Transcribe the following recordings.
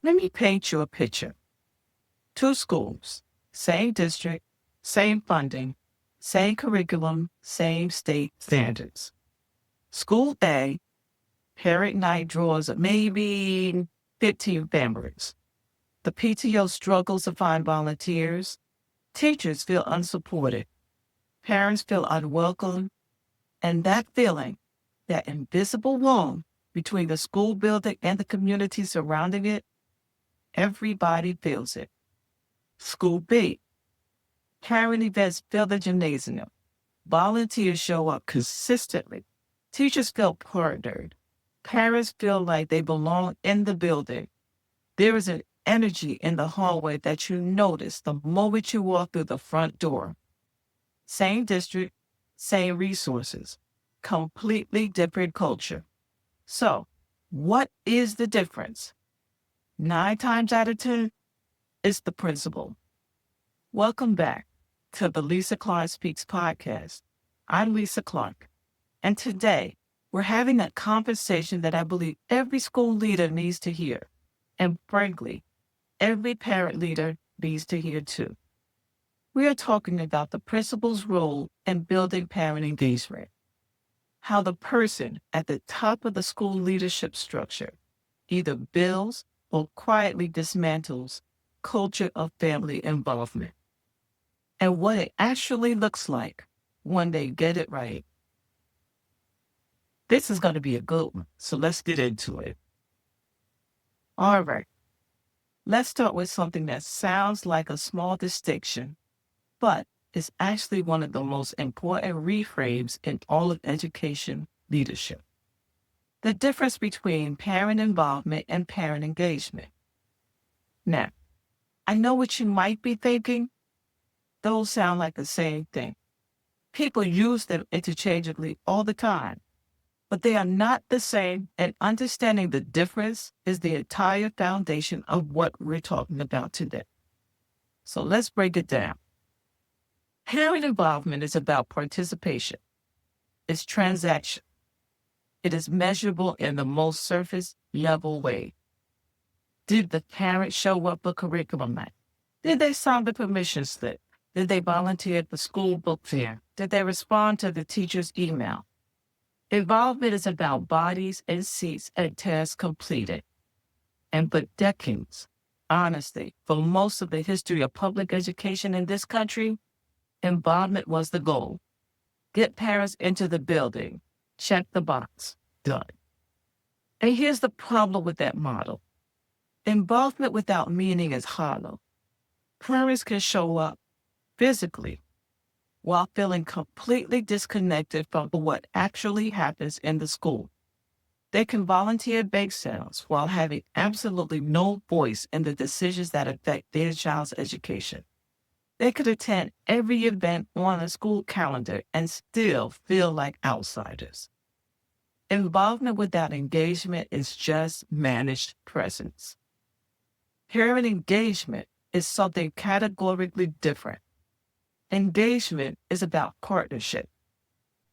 Let me paint you a picture. Two schools, same district, same funding, same curriculum, same state standards. School A, parent night draws maybe 15 families. The PTO struggles to find volunteers. Teachers feel unsupported. Parents feel unwelcome. And that feeling, that invisible wall between the school building and the community surrounding it, everybody feels it. School B, parent events fill the gymnasium. Volunteers show up consistently. Teachers feel partnered. Parents feel like they belong in the building. There is an energy in the hallway that you notice the moment you walk through the front door. Same district, same resources, completely different culture. So, what is the difference? 9 times out of 10, it's the principal. Welcome back to the Lisa Clark Speaks podcast. I'm Lisa Clark, and today we're having a conversation that I believe every school leader needs to hear, and frankly, every parent leader needs to hear too. We are talking about the principal's role in building parent engagement, how the person at the top of the school leadership structure either builds or quietly dismantles culture of family involvement, and what it actually looks like when they get it right. This is going to be a good one, so let's get into it. All right, let's start with something that sounds like a small distinction, but is actually one of the most important reframes in all of education leadership. The difference between parent involvement and parent engagement. Now, I know what you might be thinking. Those sound like the same thing. People use them interchangeably all the time, but they are not the same, and understanding the difference is the entire foundation of what we're talking about today. So let's break it down. Parent involvement is about participation. It's transaction. It is measurable in the most surface level way. Did the parent show up for curriculum night? Did they sign the permission slip? Did they volunteer at the school book fair? Did they respond to the teacher's email? Involvement is about bodies and seats and tasks completed. And for decades, honestly, for most of the history of public education in this country, involvement was the goal. Get parents into the building. Check the box. Done. And here's the problem with that model. Involvement without meaning is hollow. Parents can show up physically while feeling completely disconnected from what actually happens in the school. They can volunteer at bake sales while having absolutely no voice in the decisions that affect their child's education. They could attend every event on a school calendar and still feel like outsiders. Involvement without engagement is just managed presence. Parent engagement is something categorically different. Engagement is about partnership.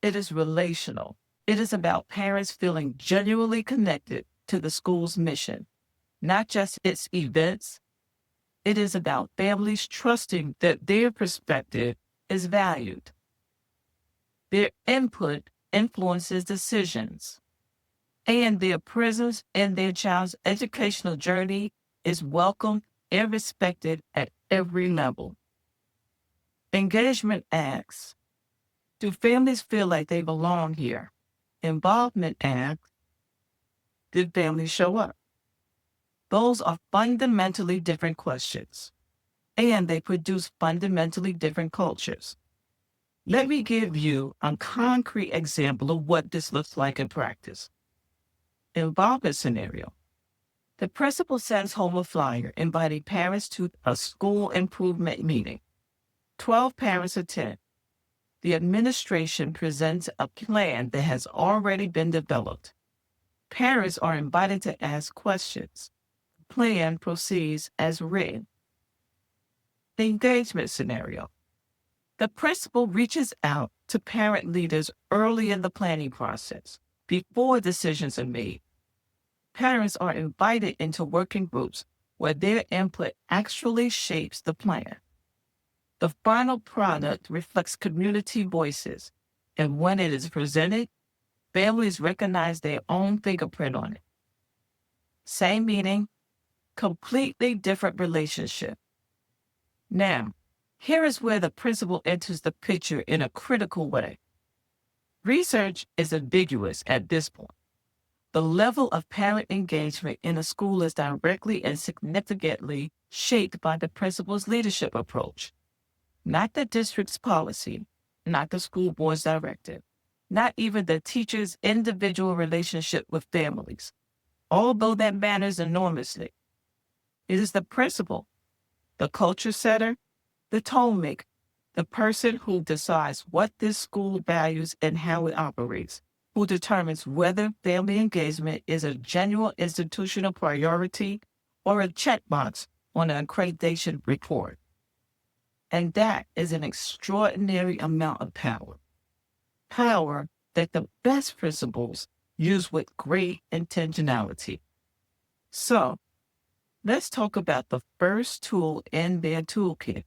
It is relational. It is about parents feeling genuinely connected to the school's mission, not just its events. It is about families trusting that their perspective is valued. Their input influences decisions, and their presence in their child's educational journey is welcomed and respected at every level. Engagement asks, do families feel like they belong here? Involvement asks, did families show up? Those are fundamentally different questions, and they produce fundamentally different cultures. Let me give you a concrete example of what this looks like in practice. Involvement scenario. The principal sends home a flyer inviting parents to a school improvement meeting. 12 parents attend. The administration presents a plan that has already been developed. Parents are invited to ask questions. The plan proceeds as written. The engagement scenario. The principal reaches out to parent leaders early in the planning process, before decisions are made. Parents are invited into working groups where their input actually shapes the plan. The final product reflects community voices, and when it is presented, families recognize their own fingerprint on it. Same meaning, completely different relationship. Now, here is where the principal enters the picture in a critical way. Research is ambiguous at this point. The level of parent engagement in a school is directly and significantly shaped by the principal's leadership approach, not the district's policy, not the school board's directive, not even the teacher's individual relationship with families, although that matters enormously. It is the principal, the culture setter, the tone maker, the person who decides what this school values and how it operates, who determines whether family engagement is a genuine institutional priority or a checkbox on an accreditation report. And that is an extraordinary amount of power. Power that the best principals use with great intentionality. So, let's talk about the first tool in their toolkit: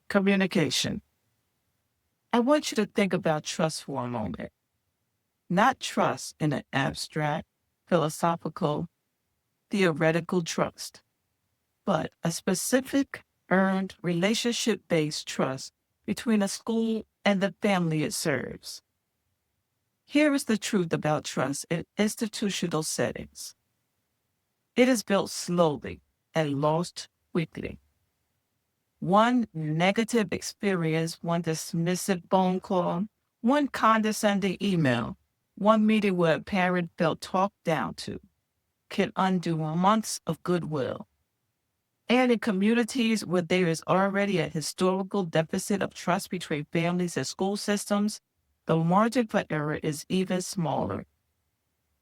communication. I want you to think about trust for a moment. Not trust in an abstract, philosophical, theoretical trust, but a specific, earned, relationship-based trust between a school and the family it serves. Here is the truth about trust in institutional settings. It is built slowly and lost quickly. One negative experience, one dismissive phone call, one condescending email, one meeting where a parent felt talked down to, can undo months of goodwill. And in communities where there is already a historical deficit of trust between families and school systems, the margin for error is even smaller.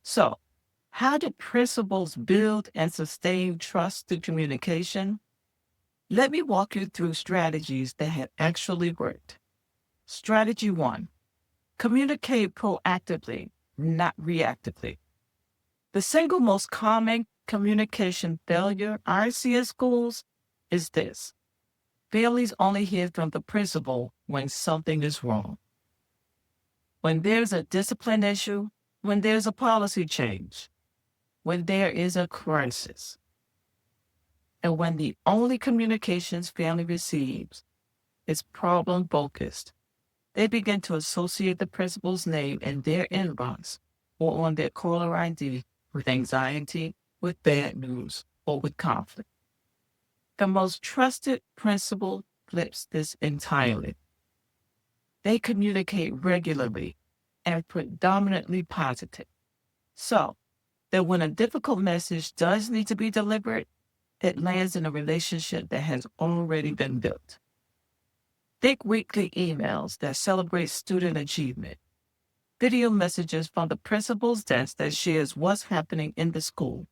So, how do principals build and sustain trust through communication? Let me walk you through strategies that have actually worked. Strategy 1, communicate proactively, not reactively. The single most common communication failure I see in schools is this: families only hear from the principal when something is wrong. When there's a discipline issue, when there's a policy change, when there is a crisis, and when the only communications family receives is problem-focused, they begin to associate the principal's name in their inbox or on their caller ID with anxiety, with bad news, or with conflict. The most trusted principal flips this entirely. They communicate regularly and predominantly positive, so that when a difficult message does need to be delivered, it lands in a relationship that has already been built. Think weekly emails that celebrate student achievement, video messages from the principal's desk that shares what's happening in the school,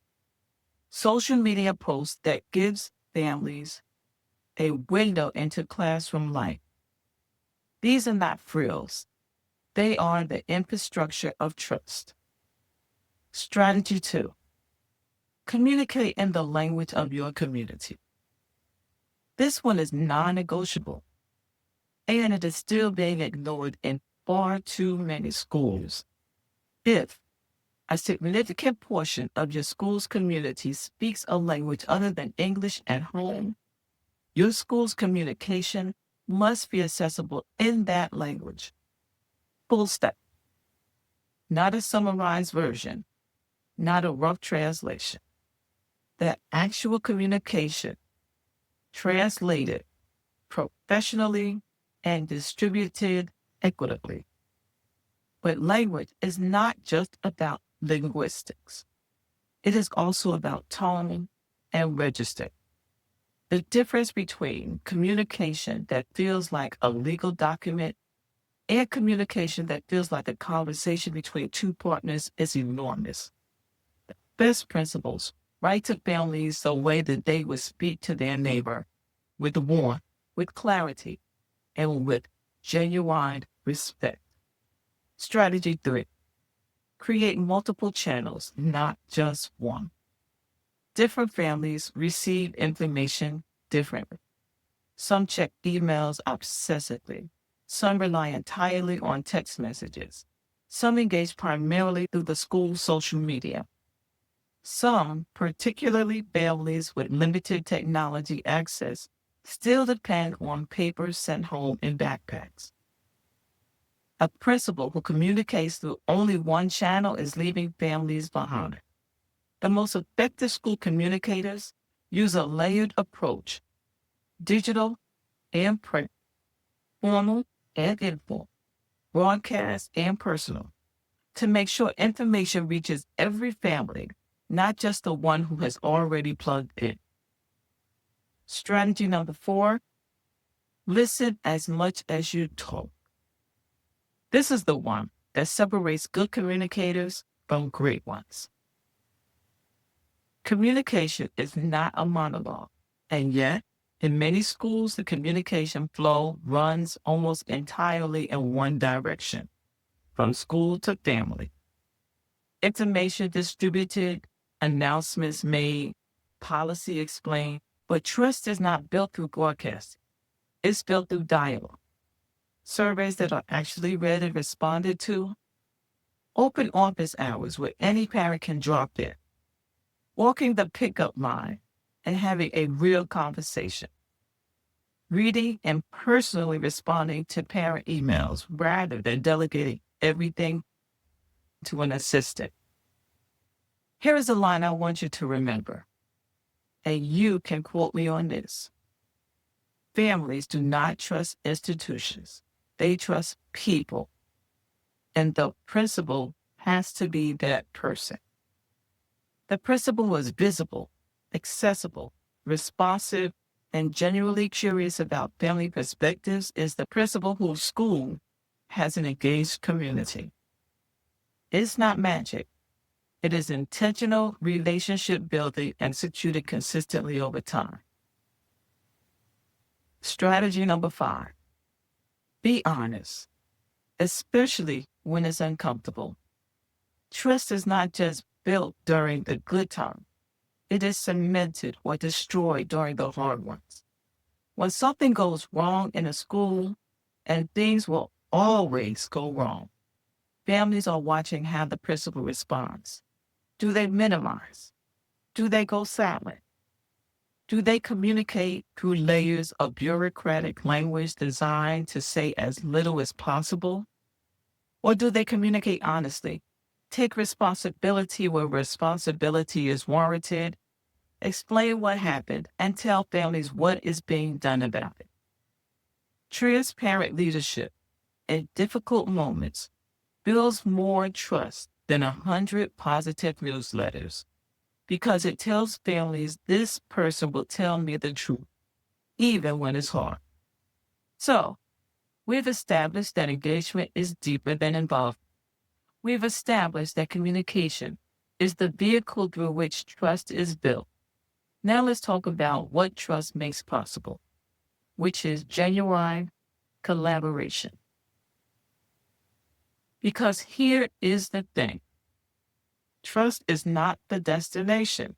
social media posts that gives families a window into classroom life. These are not frills. They are the infrastructure of trust. Strategy 2, communicate in the language of your community. This one is non-negotiable, and it is still being ignored in far too many schools. If a significant portion of your school's community speaks a language other than English at home, your school's communication must be accessible in that language. Full stop. Not a summarized version, not a rough translation. The actual communication, translated professionally and distributed equitably. But language is not just about linguistics. It is also about tone and register. The difference between communication that feels like a legal document and communication that feels like a conversation between two partners is enormous. The best principles write to families the way that they would speak to their neighbor, with warmth, with clarity, and with genuine respect. Strategy 3, create multiple channels, not just one. Different families receive information differently. Some check emails obsessively. Some rely entirely on text messages. Some engage primarily through the school's social media. Some, particularly families with limited technology access, still depend on papers sent home in backpacks. A principal who communicates through only one channel is leaving families behind. The most effective school communicators use a layered approach, digital and print, formal and informal, broadcast and personal, to make sure information reaches every family, not just the one who has already plugged in. Strategy number 4, listen as much as you talk. This is the one that separates good communicators from great ones. Communication is not a monologue, and yet, in many schools, the communication flow runs almost entirely in one direction, from school to family. Information distributed, announcements made, policy explained, but trust is not built through broadcasting. It's built through dialogue. Surveys that are actually read and responded to, open office hours where any parent can drop in, walking the pickup line and having a real conversation, reading and personally responding to parent emails rather than delegating everything to an assistant. Here is a line I want you to remember, and you can quote me on this. Families do not trust institutions. They trust people. And the principal has to be that person. The principal was visible, accessible, responsive, and genuinely curious about family perspectives is the principal whose school has an engaged community. It's not magic. It is intentional relationship building executed consistently over time. Strategy number 5, be honest, especially when it's uncomfortable. Trust is not just built during the good times. It is cemented or destroyed during the hard ones. When something goes wrong in a school, and things will always go wrong, families are watching how the principal responds. Do they minimize? Do they go silent? Do they communicate through layers of bureaucratic language designed to say as little as possible? Or do they communicate honestly, take responsibility where responsibility is warranted, explain what happened, and tell families what is being done about it? Transparent leadership in difficult moments builds more trust than 100 positive newsletters, because it tells families this person will tell me the truth, even when it's hard. So, we've established that engagement is deeper than involvement. We've established that communication is the vehicle through which trust is built. Now let's talk about what trust makes possible, which is genuine collaboration. Because here is the thing. Trust is not the destination.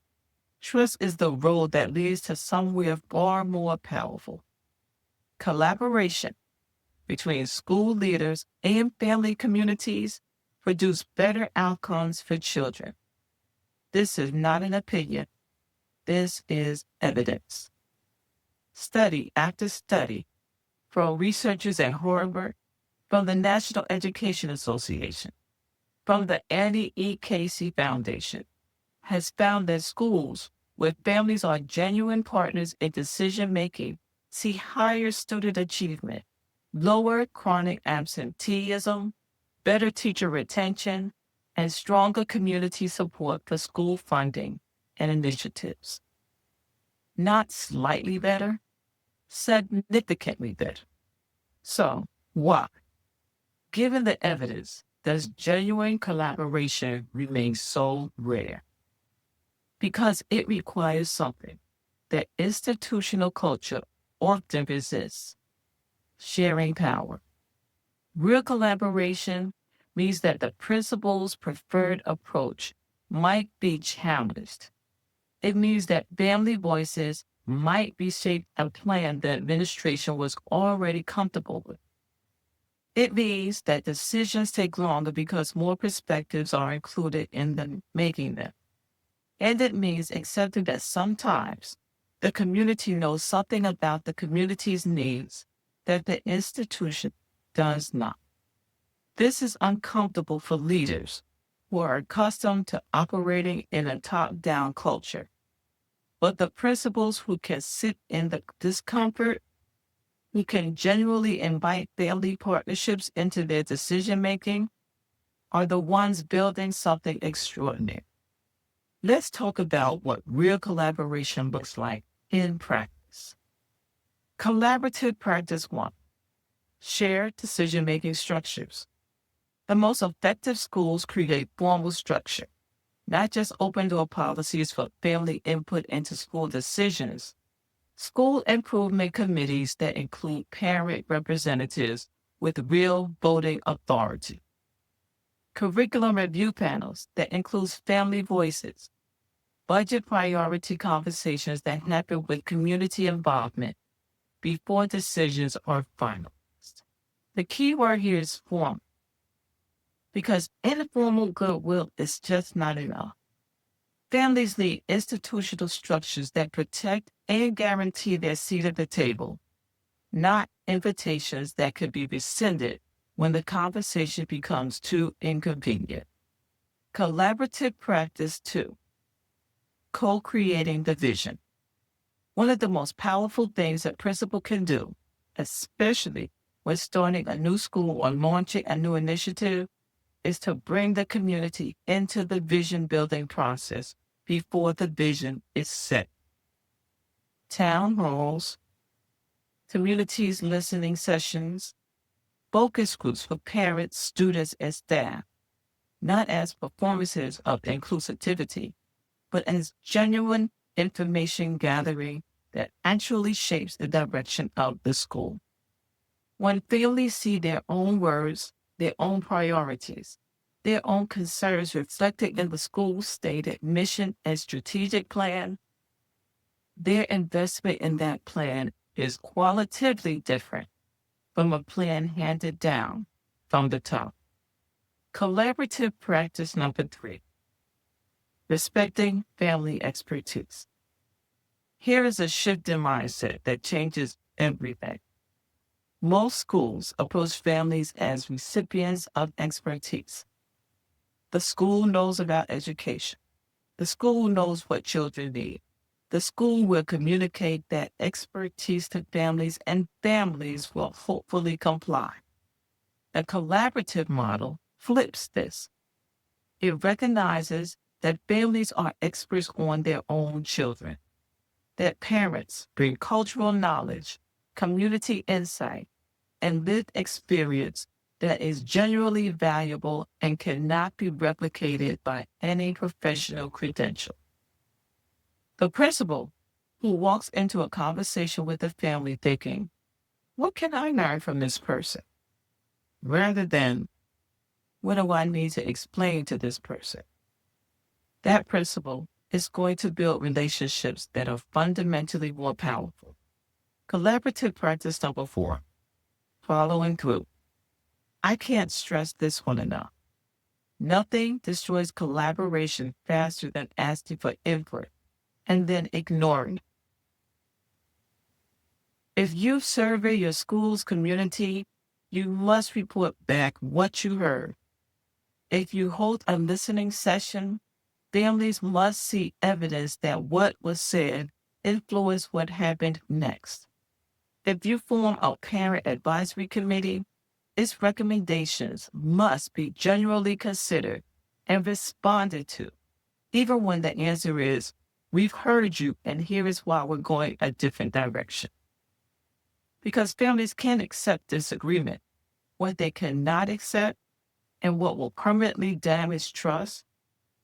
Trust is the road that leads to somewhere far more powerful. Collaboration between school leaders and family communities produce better outcomes for children. This is not an opinion. This is evidence. Study after study from researchers at Harvard, from the National Education Association, from the Annie E. Casey Foundation, has found that schools where families are genuine partners in decision-making see higher student achievement, lower chronic absenteeism, better teacher retention, and stronger community support for school funding and initiatives. Not slightly better, significantly better. So, why? Given the evidence, does genuine collaboration remain so rare? Because it requires something that institutional culture often resists: sharing power. Real collaboration means that the principal's preferred approach might be challenged. It means that family voices might reshape a plan the administration was already comfortable with. It means that decisions take longer because more perspectives are included in the making them. And it means accepting that sometimes the community knows something about the community's needs that the institution does not. This is uncomfortable for leaders who are accustomed to operating in a top-down culture. But the principals who can sit in the discomfort, who can genuinely invite family partnerships into their decision-making, are the ones building something extraordinary. Let's talk about what real collaboration looks like in practice. Collaborative practice 1. Shared decision-making structures. The most effective schools create formal structure, not just open-door policies for family input into school decisions. School improvement committees that include parent representatives with real voting authority. Curriculum review panels that includes family voices. Budget priority conversations that happen with community involvement before decisions are finalized. The key word here is formal, because informal goodwill is just not enough. Families need institutional structures that protect and guarantee their seat at the table, not invitations that could be rescinded when the conversation becomes too inconvenient. Collaborative practice 2. Co-creating the vision. One of the most powerful things a principal can do, especially when starting a new school or launching a new initiative, is to bring the community into the vision building process before the vision is set. Town halls, communities listening sessions, focus groups for parents, students, and staff, not as performances of inclusivity, but as genuine information gathering that actually shapes the direction of the school. When families see their own words, their own priorities, their own concerns reflected in the school's stated mission and strategic plan, their investment in that plan is qualitatively different from a plan handed down from the top. Collaborative practice number 3. Respecting family expertise. Here is a shift in mindset that changes everything. Most schools approach families as recipients of expertise. The school knows about education. The school knows what children need. The school will communicate that expertise to families, and families will hopefully comply. A collaborative model flips this. It recognizes that families are experts on their own children, that parents bring cultural knowledge, community insight, and lived experience that is genuinely valuable and cannot be replicated by any professional credential. The principal who walks into a conversation with a family thinking, what can I learn from this person? Rather than, what do I need to explain to this person? That principal is going to build relationships that are fundamentally more powerful. Collaborative practice number 4, following through. I can't stress this one enough. Nothing destroys collaboration faster than asking for input and then ignoring it. If you survey your school's community, you must report back what you heard. If you hold a listening session, families must see evidence that what was said influenced what happened next. If you form a parent advisory committee, its recommendations must be genuinely considered and responded to, even when the answer is, we've heard you and here is why we're going a different direction. Because families can accept disagreement. What they cannot accept and what will permanently damage trust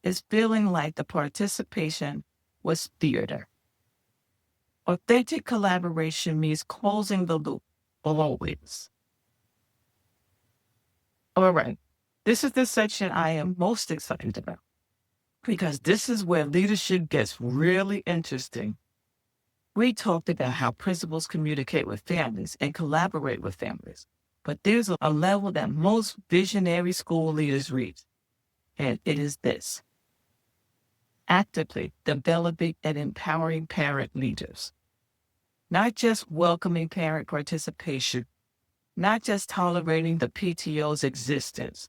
is feeling like the participation was theater. Authentic collaboration means closing the loop always. All right, this is the section I am most excited about. because this is where leadership gets really interesting. We talked about how principals communicate with families and collaborate with families, but there's a level that most visionary school leaders reach, and it is this: actively developing and empowering parent leaders, not just welcoming parent participation, not just tolerating the PTO's existence,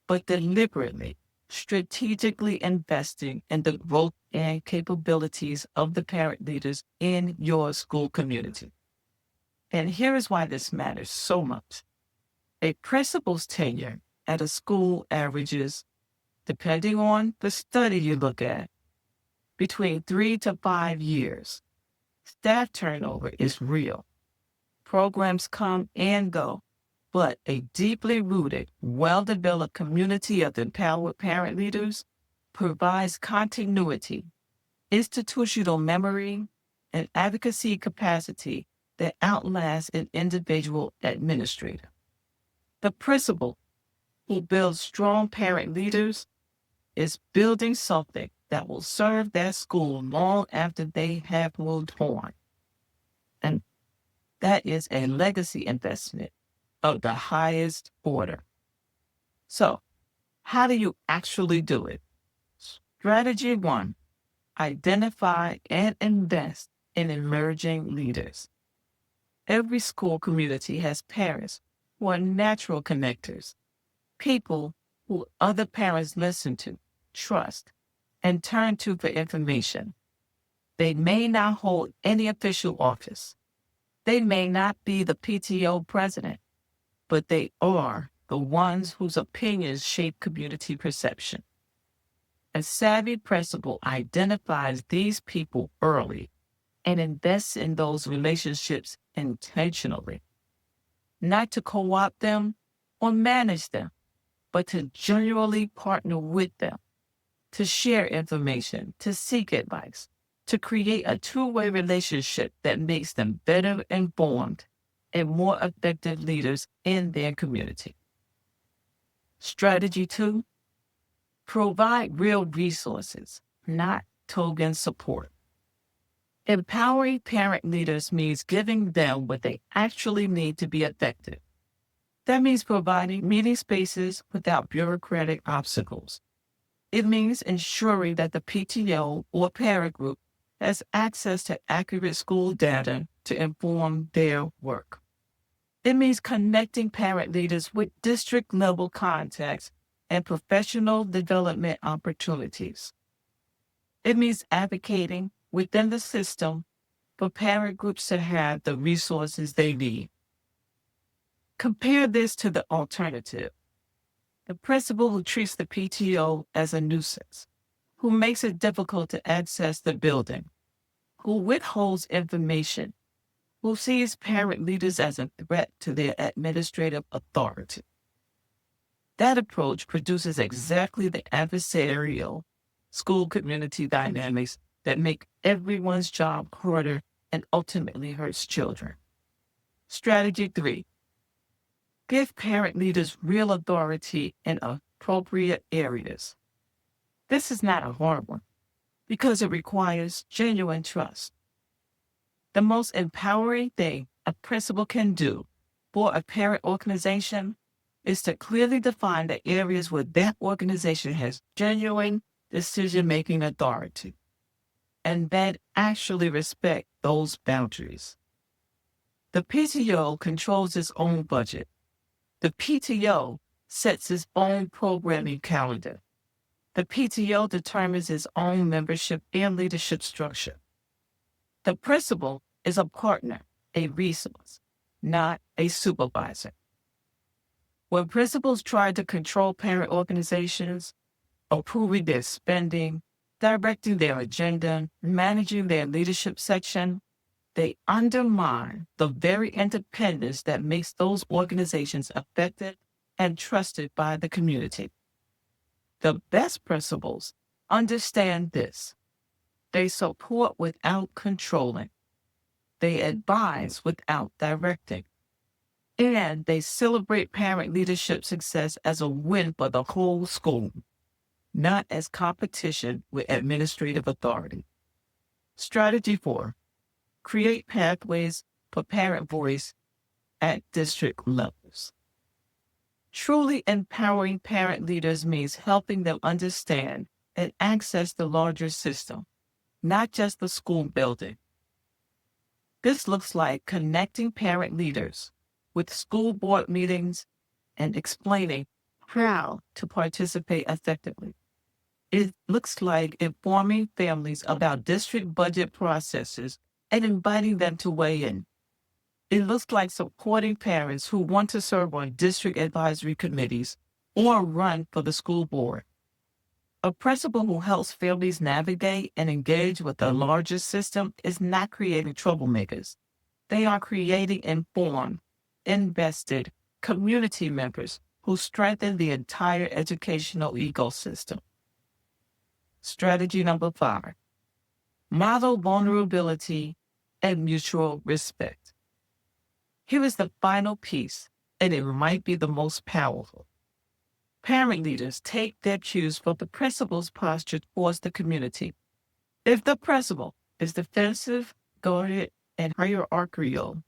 but deliberately, strategically investing in the growth and capabilities of the parent leaders in your school community. And here is why this matters so much. A principal's tenure at a school averages, depending on the study you look at, between 3 to 5 years. Staff turnover is real. Programs come and go, but a deeply rooted, well-developed community of empowered parent leaders provides continuity, institutional memory, and advocacy capacity that outlasts an individual administrator. The principal who builds strong parent leaders is building something that will serve that school long after they have moved on. And that is a legacy investment of the highest order. So, how do you actually do it? Strategy 1, identify and invest in emerging leaders. Every school community has parents who are natural connectors, people who other parents listen to, trust, and turn to for information. They may not hold any official office. They may not be the PTO president, but they are the ones whose opinions shape community perception. A savvy principal identifies these people early and invests in those relationships intentionally, not to co-opt them or manage them, but to genuinely partner with them, to share information, to seek advice, to create a two-way relationship that makes them better informed and more effective leaders in their community. Strategy 2, provide real resources, not token support. Empowering parent leaders means giving them what they actually need to be effective. That means providing meeting spaces without bureaucratic obstacles. It means ensuring that the PTO or parent group has access to accurate school data to inform their work. It means connecting parent leaders with district-level contacts and professional development opportunities. It means advocating within the system for parent groups to have the resources they need. Compare this to the alternative: the principal who treats the PTO as a nuisance, who makes it difficult to access the building, who withholds information, who sees parent leaders as a threat to their administrative authority. That approach produces exactly the adversarial school community dynamics that make everyone's job harder and ultimately hurts children. Strategy 3, give parent leaders real authority in appropriate areas. This is not a hard one because it requires genuine trust. The most empowering thing a principal can do for a parent organization is to clearly define the areas where that organization has genuine decision-making authority and then actually respect those boundaries. The PTO controls its own budget. The PTO sets its own programming calendar. The PTO determines its own membership and leadership structure. The principal is a partner, a resource, not a supervisor. When principals try to control parent organizations, approving their spending, directing their agenda, managing their leadership section, they undermine the very independence that makes those organizations effective and trusted by the community. The best principals understand this. They support without controlling. They advise without directing. And they celebrate parent leadership success as a win for the whole school. not as competition with administrative authority. Strategy 4, create pathways for parent voice at district levels. Truly empowering parent leaders means helping them understand and access the larger system, not just the school building. This looks like connecting parent leaders with school board meetings and explaining how to participate effectively. It looks like informing families about district budget processes and inviting them to weigh in. It looks like supporting parents who want to serve on district advisory committees or run for the school board. A principal who helps families navigate and engage with the larger system is not creating troublemakers. They are creating informed, invested community members who strengthen the entire educational ecosystem. Strategy number 5, model vulnerability and mutual respect. Here is the final piece, and it might be the most powerful. Parent leaders take their cues from the principal's posture towards the community. If the principal is defensive, guarded, and hierarchical,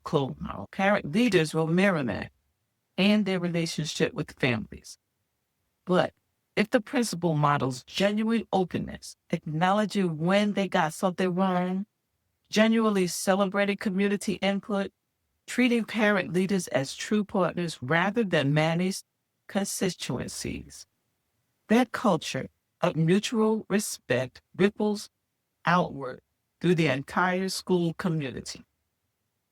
parent leaders will mirror that and their relationship with families. But if the principal models genuine openness, acknowledging when they got something wrong, genuinely celebrating community input, treating parent leaders as true partners rather than managed constituencies, that culture of mutual respect ripples outward through the entire school community.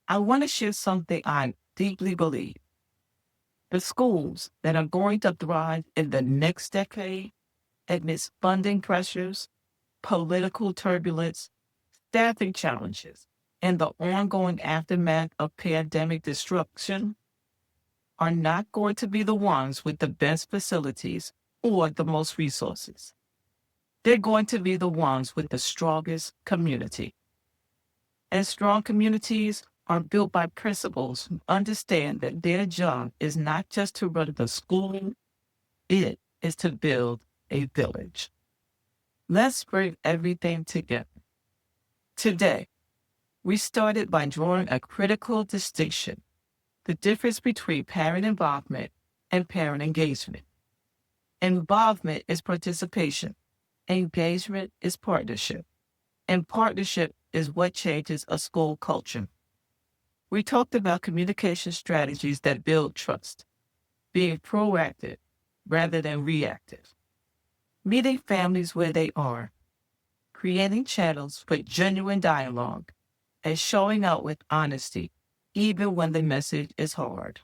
I want to share something I deeply believe. The schools that are going to thrive in the next decade amidst funding pressures, political turbulence, staffing challenges, and the ongoing aftermath of pandemic disruption are not going to be the ones with the best facilities or the most resources. They're going to be the ones with the strongest community. And strong communities are built by principals who understand that their job is not just to run the school, it is to build a village. Let's bring everything together. Today, we started by drawing a critical distinction, the difference between parent involvement and parent engagement. Involvement is participation. Engagement is partnership. And partnership is what changes a school culture. We talked about communication strategies that build trust, being proactive rather than reactive, meeting families where they are, creating channels for genuine dialogue, and showing up with honesty, even when the message is hard.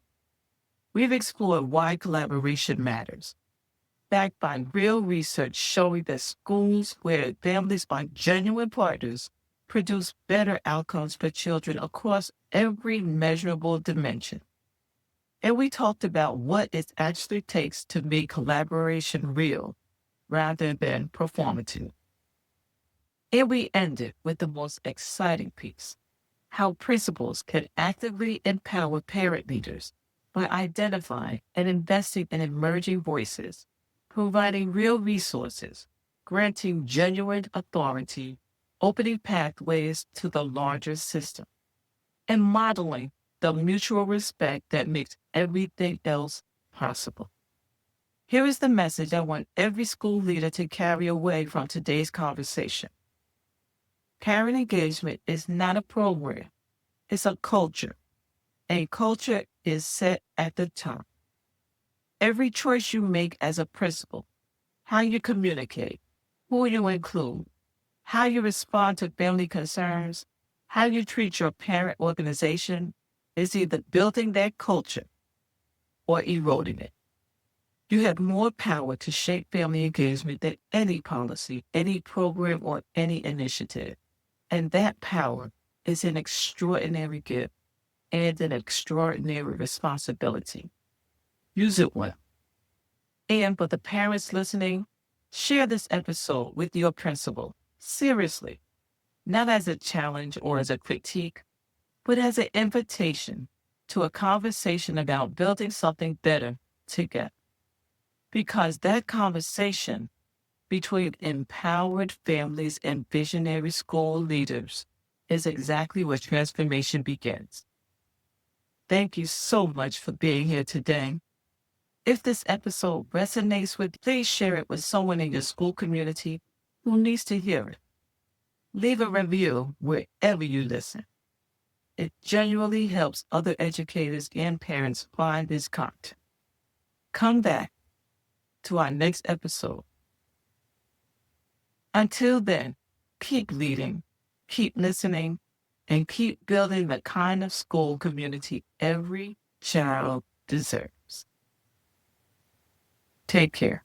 We've explored why collaboration matters, backed by real research showing that schools where families are genuine partners produce better outcomes for children across every measurable dimension. And we talked about what it actually takes to make collaboration real rather than performative. And we ended with the most exciting piece, how principals can actively empower parent leaders by identifying and investing in emerging voices, providing real resources, granting genuine authority, opening pathways to the larger system, and modeling the mutual respect that makes everything else possible. Here is the message I want every school leader to carry away from today's conversation. Parent engagement is not a program, it's a culture. And culture is set at the top. Every choice you make as a principal, how you communicate, who you include, how you respond to family concerns, how you treat your parent organization is either building that culture or eroding it. You have more power to shape family engagement than any policy, any program, or any initiative. And that power is an extraordinary gift and an extraordinary responsibility. Use it well. And for the parents listening, share this episode with your principal. Seriously, not as a challenge or as a critique, but as an invitation to a conversation about building something better together. Because that conversation between empowered families and visionary school leaders is exactly where transformation begins. Thank you so much for being here today. If this episode resonates with you, please share it with someone in your school community who needs to hear it. Leave a review wherever you listen. It genuinely helps other educators and parents find this content. Come back to our next episode. Until then, keep leading, keep listening, and keep building the kind of school community every child deserves. Take care.